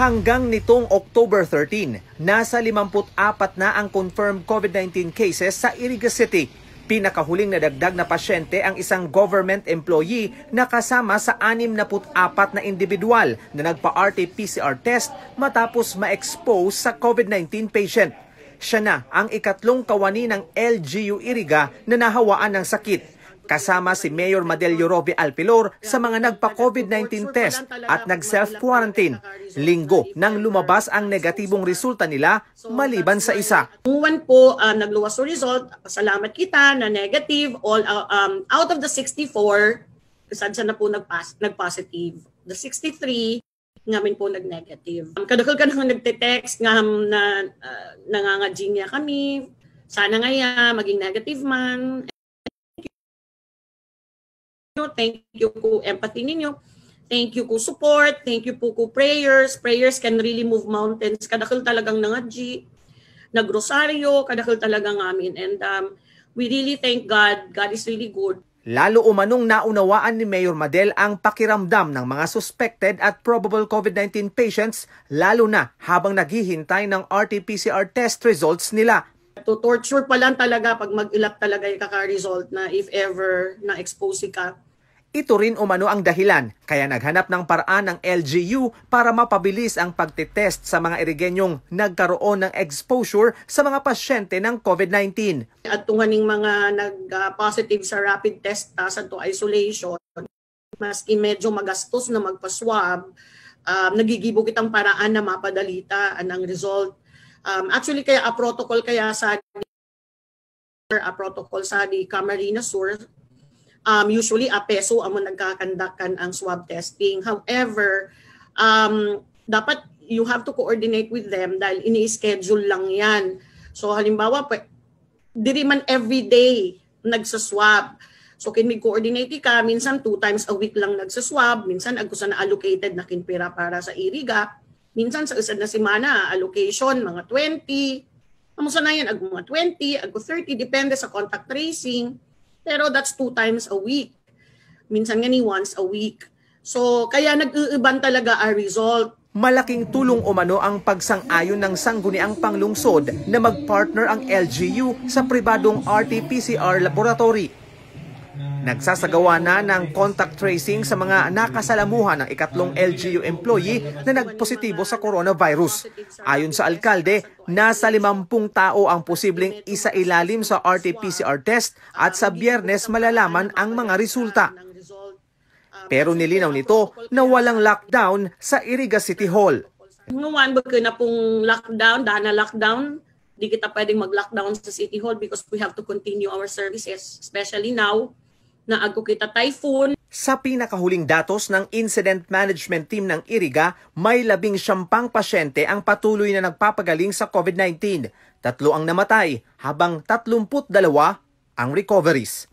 Hanggang nitong October 13, nasa 54 na ang confirmed COVID-19 cases sa Iriga City. Pinakahuling nadagdag na pasyente ang isang government employee na kasama sa 64 na individual na nagpa-RT-PCR test matapos ma-expose sa COVID-19 patient. Siya na ang ikatlong kawani ng LGU Iriga na nahawaan ng sakit. Kasama si Mayor Madelio Roby Alpilor sa mga nagpa-COVID-19 test at nag-self-quarantine. Linggo nang lumabas ang negatibong resulta nila maliban sa isa. One po, nagluwas yung result. Salamat kita na negative. Out of the 64, isa na po nag-positive. The 63, ngamin po nag-negative. Kadakal ka nang nagte-text nga na nangangadjinya kami. Sana nga maging negative man. Thank you po empathy ninyo. Thank you po support. Thank you po prayers. Prayers can really move mountains. Kadakal talagang nangadji. Nagrosaryo. Kadakal talagang amin. And we really thank God. God is really good. Lalo umanong naunawaan ni Mayor Madel ang pakiramdam ng mga suspected at probable COVID-19 patients, lalo na habang naghihintay ng RT-PCR test results nila. To torture pa lang talaga pag mag-ilap talaga yung kaka-result na if ever na-expose ka. Ito rin umano ang dahilan kaya naghanap ng paraan ng LGU para mapabilis ang pagtitest sa mga Irigenyong nagkaroon ng exposure sa mga pasyente ng COVID-19. At tunganing mga nag-positive sa rapid test sa to isolation, maski medyo magastos na magpa-swab, nagigibog itang paraan na mapadalita ang result. Actually, kaya a protocol sa di Camarines Sur, usually a peso ang nagkakandakan ang swab testing. However, dapat you have to coordinate with them dahil ini-schedule lang yan. So halimbawa, diri man everyday nagsaswab. So coordinate ka, minsan 2 times a week lang nagsaswab, minsan agkusa na allocated na kinpira para sa Iriga. Minsan sa usad na semana, allocation, mga 20. Kamusta na yan? Mga 20, 30, depende sa contact tracing. Pero that's 2 times a week. Minsan nga ni once a week. So, kaya nag-iiban talaga ang result. Malaking tulong umano ang pagsang-ayon ng sangguniang panglungsod na mag-partner ang LGU sa pribadong RT-PCR laboratory. Nagsasagawa na ng contact tracing sa mga nakasalamuhan ng ikatlong LGU employee na nagpositibo sa coronavirus. Ayon sa alkalde, nasa 50 tao ang posibleng isailalim sa RT-PCR test at sa Biyernes malalaman ang mga resulta. Pero nilinaw nito na walang lockdown sa Iriga City Hall. Ngayon, bakit na pong lockdown, dahil na lockdown, di kita pwedeng mag-lockdown sa City Hall because we have to continue our services, especially now na agko kita typhoon. Sa pinakahuling datos ng Incident Management Team ng Iriga, may 19 pasyente ang patuloy na nagpapagaling sa COVID-19. 3 ang namatay, habang 32 ang recoveries.